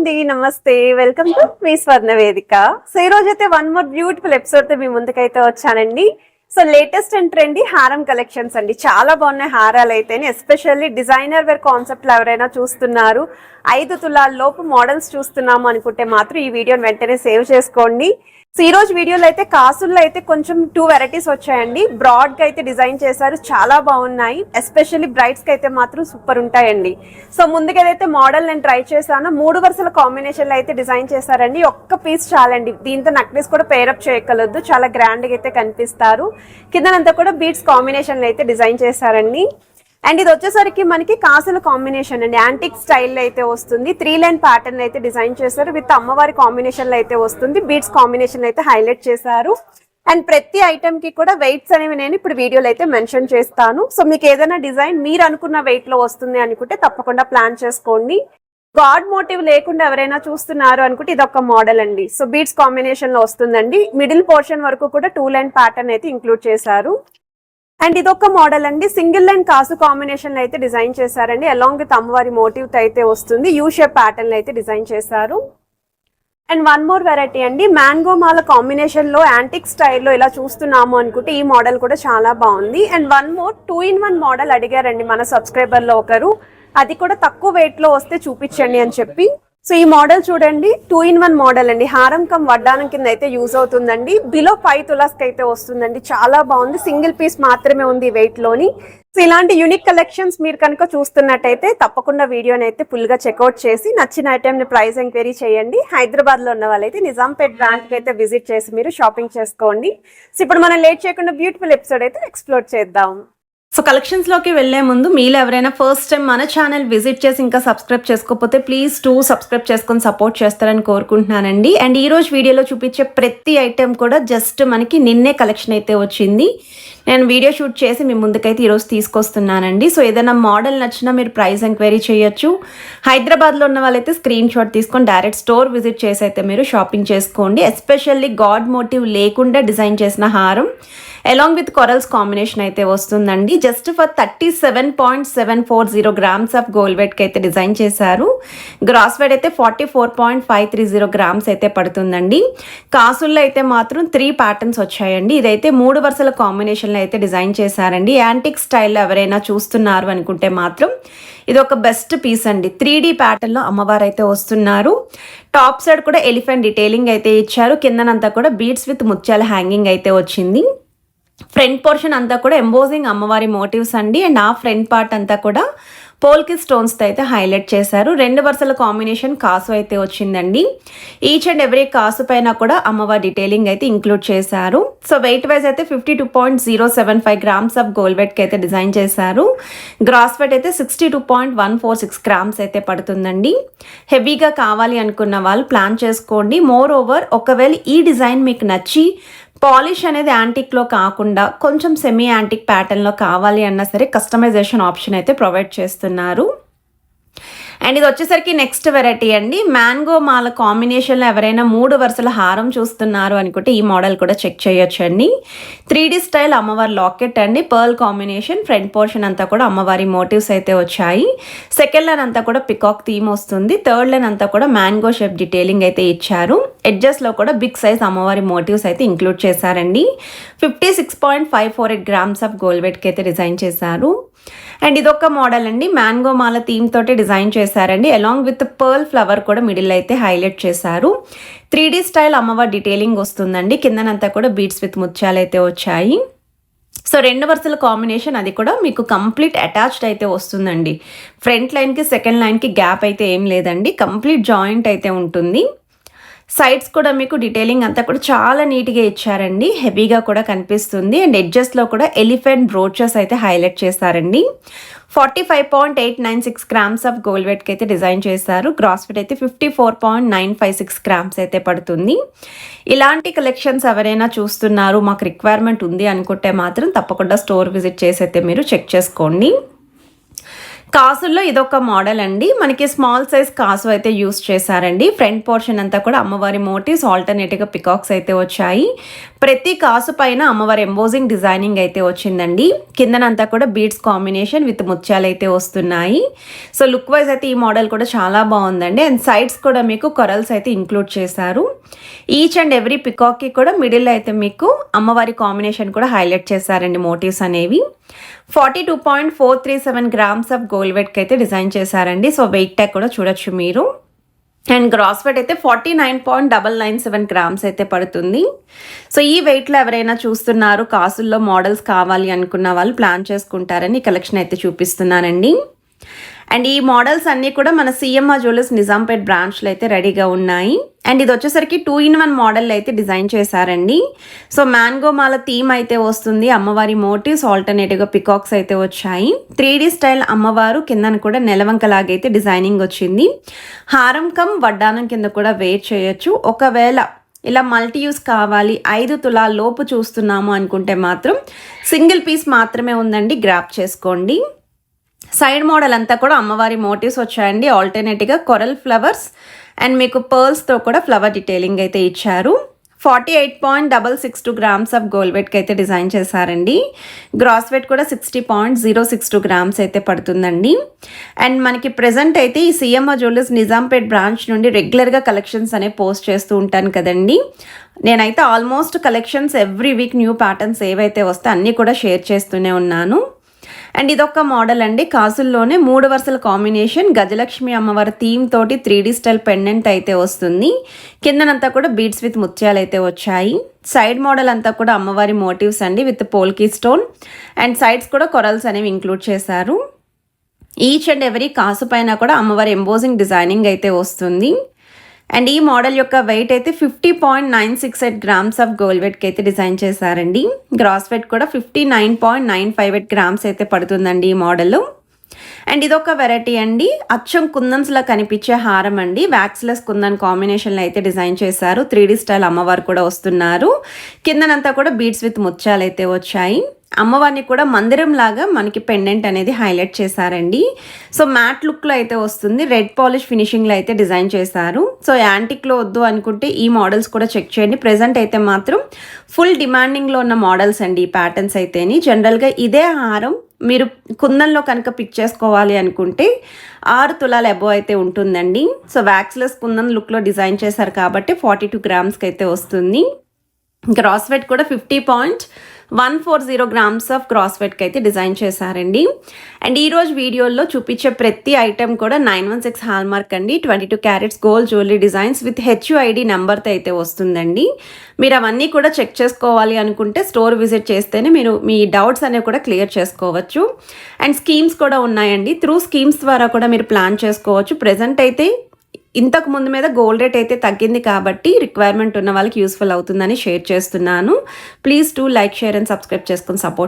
అండి, నమస్తే. Welcome to me స్వర్ణ వేదిక. సో ఈ రోజు అయితే వన్ మోర్ బ్యూటిఫుల్ ఎపిసోడ్ తో మీ ముందుకైతే వచ్చానండి. సో లేటెస్ట్ అండ్ ట్రెండీ హారం కలెక్షన్స్ అండి. చాలా బాగున్నాయి హారాలు అయితే. ఎస్పెషల్లీ డిజైనర్ వేర్ కాన్సెప్ట్ ఎవరైనా చూస్తున్నారు, 5 తులాల లోపు మోడల్స్ చూస్తున్నాము అనుకుంటే మాత్రం ఈ వీడియోని వెంటనే సేవ్ చేసుకోండి. సో ఈ రోజు వీడియోలో అయితే కాసుల్లో అయితే కొంచెం 2 వెరైటీస్ వచ్చాయండి. బ్రాడ్ గా అయితే డిజైన్ చేశారు, చాలా బాగున్నాయి. ఎస్పెషల్లీ బ్రైడ్స్ కి అయితే మాత్రం సూపర్ ఉంటాయండి. సో ముందుగా ఏదైతే మోడల్ నేను ట్రై చేశానో 3 వరుసల కాంబినేషన్ లో అయితే డిజైన్ చేశారండి. ఒక్క పీస్ చాలండి. దీంతో నెక్లెస్ కూడా పేరప్ చేయగలదు, చాలా గ్రాండ్ గా అయితే కనిపిస్తారు. కిందనంతా కూడా బీడ్స్ కాంబినేషన్ లో అయితే డిజైన్ చేశారండి. అండ్ ఇది వచ్చేసరికి మనకి కాసుల కాంబినేషన్ అండి. యాంటిక్ స్టైల్ అయితే వస్తుంది. 3 లైన్ ప్యాటర్న్ అయితే డిజైన్ చేశారు. విత్ అమ్మవారి కాంబినేషన్ లో అయితే వస్తుంది. బీడ్స్ కాంబినేషన్ అయితే హైలైట్ చేశారు. అండ్ ప్రతి ఐటమ్ కి కూడా వెయిట్స్ అనేవి నేను ఇప్పుడు వీడియోలో అయితే మెన్షన్ చేస్తాను. సో మీకు ఏదైనా డిజైన్ మీరు అనుకున్న వెయిట్ లో వస్తుంది అనుకుంటే తప్పకుండా ప్లాన్ చేసుకోండి. గాడ్ మోటివ్ లేకుండా ఎవరైనా చూస్తున్నారు అనుకుంటే ఇది ఒక మోడల్ అండి. సో బీడ్స్ కాంబినేషన్ లో వస్తుందండి. మిడిల్ పోర్షన్ వరకు కూడా 2 లైన్ ప్యాటర్న్ అయితే ఇంక్లూడ్ చేశారు. అండ్ ఇదొక మోడల్ అండి. సింగిల్ లైన్ కాసు కాంబినేషన్ అయితే డిజైన్ చేశారండి. అలాంగ్ విత్ అమ్మవారి మోటివ్ అయితే వస్తుంది. యూ షేప్ ప్యాటర్న్ అయితే డిజైన్ చేశారు. అండ్ వన్ మోర్ వెరైటీ అండి. మ్యాంగో మాల కాంబినేషన్ లో యాంటిక్ స్టైల్లో ఇలా చూస్తున్నాము అనుకుంటే ఈ మోడల్ కూడా చాలా బాగుంది. And one more 2-in-1 model అడిగారండి మన సబ్స్క్రైబర్ లో ఒకరు. అది కూడా తక్కువ వెయిట్ లో వస్తే చూపించండి అని చెప్పి. సో ఈ మోడల్ చూడండి, 2-in-1 మోడల్ అండి. హారం కమ్ వడ్డానం కింద అయితే యూజ్ అవుతుందండి. బిలో 5 తులాస్ అయితే వస్తుందండి. చాలా బాగుంది. సింగిల్ పీస్ మాత్రమే ఉంది వెయిట్ లోని. సో ఇలాంటి యూనిక్ కలెక్షన్స్ మీరు కనుక చూస్తున్నట్టయితే తప్పకుండా వీడియోని అయితే ఫుల్ గా చెక్అవుట్ చేసి నచ్చిన ఐటమ్ ని ప్రైస్ ఎంక్వైరీ చేయండి. హైదరాబాద్ లో ఉన్న వాళ్ళైతే నిజాంపేట్ బ్రాంచ్ కి అయితే విజిట్ చేసి మీరు షాపింగ్ చేసుకోండి. సో ఇప్పుడు మనం లేట్ చేయకుండా బ్యూటిఫుల్ ఎపిసోడ్ అయితే ఎక్స్ప్లోర్ చేద్దాం. సో కలెక్షన్స్లోకి వెళ్లే ముందు మీలో ఎవరైనా ఫస్ట్ టైం మన ఛానల్ విజిట్ చేసి ఇంకా సబ్స్క్రైబ్ చేసుకోకపోతే ప్లీజ్ సబ్స్క్రైబ్ చేసుకొని సపోర్ట్ చేస్తారని కోరుకుంటున్నానండి. అండ్ ఈ రోజు వీడియోలో చూపించే ప్రతి ఐటెం కూడా జస్ట్ మనకి నిన్నే కలెక్షన్ అయితే వచ్చింది. నేను వీడియో షూట్ చేసి మీ ముందుకైతే ఈరోజు తీసుకొస్తున్నానండి. సో ఏదైనా మోడల్ నచ్చినా మీరు ప్రైస్ ఎంక్వైరీ చేయొచ్చు. హైదరాబాద్లో ఉన్న వాళ్ళైతే స్క్రీన్ షాట్ తీసుకొని డైరెక్ట్ స్టోర్ విజిట్ చేసి అయితే మీరు షాపింగ్ చేసుకోండి. ఎస్పెషల్లీ గాడ్ మోటివ్ లేకుండా డిజైన్ చేసిన హారం అలాంగ్ విత్ కొరల్స్ కాంబినేషన్ అయితే వస్తుందండి. Just for 37.740 grams of gold వెయిట్కి అయితే డిజైన్ చేశారు. గ్రాస్ వెయిట్ అయితే 44.530 గ్రామ్స్ అయితే పడుతుందండి. కాసుల్లో అయితే మాత్రం 3 ప్యాటర్న్స్ వచ్చాయండి. ఇదైతే 3 వరుసల కాంబినేషన్లో అయితే డిజైన్ చేశారండి. యాంటిక్ స్టైల్లో ఎవరైనా చూస్తున్నారు అనుకుంటే మాత్రం ఇది ఒక బెస్ట్ పీస్ అండి. 3D ప్యాటర్న్లో అమ్మవారు అయితే వస్తున్నారు. టాప్ సైడ్ కూడా ఎలిఫెంట్ డీటెయిలింగ్ అయితే ఇచ్చారు. కిందనంతా కూడా బీడ్స్ విత్ ముత్యాల హ్యాంగింగ్ అయితే వచ్చింది. ఫ్రంట్ పోర్షన్ అంతా కూడా ఎంబోజింగ్ అమ్మవారి మోటివ్స్ అండి. అండ్ ఆ ఫ్రంట్ పార్ట్ అంతా కూడా పోల్కి స్టోన్స్తో అయితే హైలైట్ చేశారు. 2 వరుసల కాంబినేషన్ కాసు అయితే వచ్చిందండి. ఈచ్ అండ్ ఎవ్రీ కాసు పైన కూడా అమ్మవారి డీటెయిలింగ్ అయితే ఇంక్లూడ్ చేశారు. సో వెయిట్ వైజ్ అయితే 52.075 గ్రామ్స్ ఆఫ్ గోల్డ్ వెయిట్కి అయితే డిజైన్ చేశారు. గ్రాస్ వెయిట్ అయితే 62.146 గ్రామ్స్ అయితే పడుతుందండి. హెవీగా కావాలి అనుకున్న వాళ్ళు ప్లాన్ చేసుకోండి. మోర్ ఓవర్ ఒకవేళ ఈ డిజైన్ మీకు నచ్చి పాలిష్ అనేది యాంటిక్లో కాకుండా కొంచెం సెమీ యాంటిక్ ప్యాటర్న్లో కావాలి అన్నా సరే కస్టమైజేషన్ ఆప్షన్ అయితే ప్రొవైడ్ చేస్తున్నారు. అండ్ ఇది వచ్చేసరికి నెక్స్ట్ వెరైటీ అండి. మ్యాంగో మాల కాంబినేషన్లో ఎవరైనా 3 వరుసల హారం చూస్తున్నారు అనుకుంటే ఈ మోడల్ కూడా చెక్ చేయొచ్చు అండి. 3D స్టైల్ అమ్మవారి లాకెట్ అండి. Pearl combination. ఫ్రంట్ పోర్షన్ అంతా కూడా అమ్మవారి మోటివ్స్ అయితే వచ్చాయి. సెకండ్ లైన్ అంతా కూడా పికాక్ థీమ్ వస్తుంది. థర్డ్ లైన్ అంతా కూడా మ్యాంగో షేప్ డీటెయిలింగ్ అయితే ఇచ్చారు. ఎడ్జెస్లో కూడా బిగ్ సైజ్ అమ్మవారి మోటివ్స్ అయితే ఇంక్లూడ్ చేశారండి. 56.548 గ్రామ్స్ ఆఫ్ గోల్డ్ వెయిట్కి అయితే డిజైన్ చేశారు. అండ్ ఇదొక మోడల్ అండి. మ్యాంగో మాల థీమ్ తోటి డిజైన్ చేశారండి. అలాంగ్ విత్ పర్ల్ ఫ్లవర్ కూడా మిడిల్ అయితే హైలైట్ చేశారు. 3D స్టైల్ అమ్మవారి డీటెయిలింగ్ వస్తుందండి. కిందనంతా కూడా బీడ్స్ విత్ ముత్యాలు అయితే వచ్చాయి. సో 2 వరుసల కాంబినేషన్ అది కూడా మీకు కంప్లీట్ అటాచ్డ్ అయితే వస్తుందండి. ఫ్రంట్ లైన్కి సెకండ్ లైన్కి గ్యాప్ అయితే ఏం లేదండి. కంప్లీట్ జాయింట్ అయితే ఉంటుంది. సైడ్స్ కూడా మీకు డీటెయిలింగ్ అంతా కూడా చాలా నీట్గా ఇచ్చారండి. హెవీగా కూడా కనిపిస్తుంది. అండ్ ఎడ్జెస్లో కూడా ఎలిఫెంట్ బ్రోచెస్ అయితే హైలైట్ చేశారండి. 45.896 గ్రామ్స్ ఆఫ్ గోల్డ్ వెయిట్కి అయితే డిజైన్ చేశారు. గ్రాస్ వెయిట్ అయితే 54.956 గ్రామ్స్ అయితే పడుతుంది. ఇలాంటి కలెక్షన్స్ ఎవరైనా చూస్తున్నారు, మాకు రిక్వైర్మెంట్ ఉంది అనుకుంటే మాత్రం తప్పకుండా స్టోర్ విజిట్ చేసి అయితే మీరు చెక్ చేసుకోండి. కాసుల్లో ఇదొక మోడల్ అండి. మనకి స్మాల్ సైజ్ కాసు అయితే యూస్ చేశారండి. ఫ్రంట్ పోర్షన్ అంతా కూడా అమ్మవారి మోటివ్స్, ఆల్టర్నేటివ్గా పికాక్స్ అయితే వచ్చాయి. ప్రతి కాసు పైన అమ్మవారి ఎంబోజింగ్ డిజైనింగ్ అయితే వచ్చిందండి. కిందనంతా కూడా బీడ్స్ కాంబినేషన్ విత్ ముత్యాలు అయితే వస్తున్నాయి. సో లుక్ వైజ్ అయితే ఈ మోడల్ కూడా చాలా బాగుందండి. అండ్ సైడ్స్ కూడా మీకు కొరల్స్ అయితే ఇంక్లూడ్ చేశారు. ఈచ్ అండ్ ఎవ్రీ పికాక్కి కూడా మిడిల్ అయితే మీకు అమ్మవారి కాంబినేషన్ కూడా హైలైట్ చేశారండి మోటివ్స్ అనేవి. 42.437 గ్రామ్స్ ఆఫ్ గోల్డ్ వెయిట్కి అయితే డిజైన్ చేశారండి. సో వెయిట్ ట్యాగ్ కూడా చూడొచ్చు మీరు. అండ్ గ్రాస్ వెయిట్ అయితే 49.997 గ్రామ్స్ అయితే పడుతుంది. సో ఈ వెయిట్లో ఎవరైనా చూస్తున్నారు, కాసుల్లో మోడల్స్ కావాలి అనుకున్న వాళ్ళు ప్లాన్ చేసుకుంటారని కలెక్షన్ అయితే చూపిస్తున్నానండి. అండ్ ఈ మోడల్స్ అన్నీ కూడా మన సిఎంఆర్ జ్యువెలర్స్ నిజాంపేట్ బ్రాంచ్లో అయితే రెడీగా ఉన్నాయి. అండ్ ఇది వచ్చేసరికి 2-in-1 మోడల్ అయితే డిజైన్ చేశారండి. సో మ్యాంగో మాల థీమ్ అయితే వస్తుంది. అమ్మవారి మోటివ్స్, ఆల్టర్నేటివ్గా పికాక్స్ అయితే వచ్చాయి. 3D స్టైల్ అమ్మవారు కిందన కూడా నెలవంకలాగైతే డిజైనింగ్ వచ్చింది. హారం కమ్ వడ్డానం కింద కూడా వేర్ చేయొచ్చు. ఒకవేళ ఇలా మల్టీ యూస్ కావాలి, 5 తులాల లోపు చూస్తున్నాము అనుకుంటే మాత్రం సింగిల్ పీస్ మాత్రమే ఉందండి, గ్రాప్ చేసుకోండి. సైడ్ మోడల్ అంతా కూడా అమ్మవారి మోటివ్స్ వచ్చాయండి. ఆల్టర్నేటివ్గా కొరల్ ఫ్లవర్స్ అండ్ మీకు పర్ల్స్తో కూడా ఫ్లవర్ డీటెయిలింగ్ అయితే ఇచ్చారు. 48.662 గ్రామ్స్ ఆఫ్ గోల్డ్ వెయిట్కి అయితే డిజైన్ చేశారండి. గ్రాస్ వెయిట్ కూడా 60.062 గ్రామ్స్ అయితే పడుతుందండి. అండ్ మనకి ప్రెజెంట్ అయితే ఈ సిఎంఆర్ జ్యువెలర్స్ నిజాంపేట్ బ్రాంచ్ నుండి రెగ్యులర్గా కలెక్షన్స్ అనేవి పోస్ట్ చేస్తూ ఉంటాను కదండి. నేనైతే almost collections every week new patterns ఏవైతే వస్తే అన్నీ కూడా షేర్ చేస్తూనే ఉన్నాను. అండ్ ఇదొక మోడల్ అండి. కాసుల్లోనే 3 వరుసల కాంబినేషన్ గజలక్ష్మి అమ్మవారి థీమ్ తోటి 3D స్టైల్ పెండెంట్ అయితే వస్తుంది. కిందనంతా కూడా బీడ్స్ విత్ ముత్యాలు అయితే వచ్చాయి. సైడ్ మోడల్ అంతా కూడా అమ్మవారి మోటివ్స్ అండి with polki stone and sides కూడా కొరల్స్ అనేవి ఇంక్లూడ్ చేశారు. ఈచ్ అండ్ ఎవరీ కాసు పైన కూడా అమ్మవారి ఎంబోజింగ్ డిజైనింగ్ అయితే వస్తుంది. అండ్ ఈ మోడల్ యొక్క వెయిట్ అయితే 50.968 గ్రామ్స్ ఆఫ్ గోల్డ్ వెయిట్కి అయితే డిజైన్ చేశారండి. గ్రాస్ వెయిట్ కూడా 59.958 గ్రామ్స్ అయితే పడుతుందండి ఈ మోడల్. అండ్ ఇదొక వెరైటీ అండి. అచ్చం కుందన్స్లా కనిపించే హారం అండి. వ్యాక్స్లెస్ కుందన్ కాంబినేషన్లో అయితే డిజైన్ చేశారు. 3D స్టైల్ అమ్మవారు కూడా వస్తున్నారు. కిందనంతా కూడా బీడ్స్ విత్ ముత్యాలు అయితే వచ్చాయి. అమ్మవారిని కూడా మందిరం లాగా మనకి పెండెంట్ అనేది హైలైట్ చేశారండి. సో మ్యాట్ లుక్లో అయితే వస్తుంది. రెడ్ పాలిష్ ఫినిషింగ్లో అయితే డిజైన్ చేశారు. సో యాంటిక్లో వద్దు అనుకుంటే ఈ మోడల్స్ కూడా చెక్ చేయండి. ప్రెజెంట్ అయితే మాత్రం ఫుల్ డిమాండింగ్లో ఉన్న మోడల్స్ అండి ఈ ప్యాటర్న్స్ అయితేని. జనరల్గా ఇదే హారం మీరు కుందన్లో కనుక పిక్ చేసుకోవాలి అనుకుంటే 6 తులాల అబోవ్ అయితే ఉంటుందండి. సో వ్యాక్స్లెస్ కుందన్ లుక్లో డిజైన్ చేశారు కాబట్టి 42 గ్రామ్స్కి అయితే వస్తుంది. గ్రాస్ వెయిట్ కూడా 50.140 గ్రామ్స్ ఆఫ్ గ్రాస్ వెయిట్కి అయితే డిజైన్ చేశారండి. అండ్ ఈరోజు వీడియోలో చూపించే ప్రతి ఐటెం కూడా 916 హాల్మార్క్ అండి. 22 carats gold jewellery designs with HUID నెంబర్తో అయితే వస్తుందండి. మీరు అవన్నీ కూడా చెక్ చేసుకోవాలి అనుకుంటే స్టోర్ విజిట్ చేస్తేనే మీరు మీ డౌట్స్ అనేవి కూడా క్లియర్ చేసుకోవచ్చు. అండ్ స్కీమ్స్ కూడా ఉన్నాయండి. త్రూ స్కీమ్స్ ద్వారా కూడా మీరు ప్లాన్ చేసుకోవచ్చు. ప్రెజెంట్ అయితే ఇంతకు ముందు మీద గోల్డ్ రేట్ అయితే తగ్గింది కాబట్టి రిక్వైర్మెంట్ ఉన్న వాళ్ళకి యూస్ఫుల్ అవుతుందని షేర్ చేస్తున్నాను. Please to like, share and subscribe చేసుకొని సపోర్ట్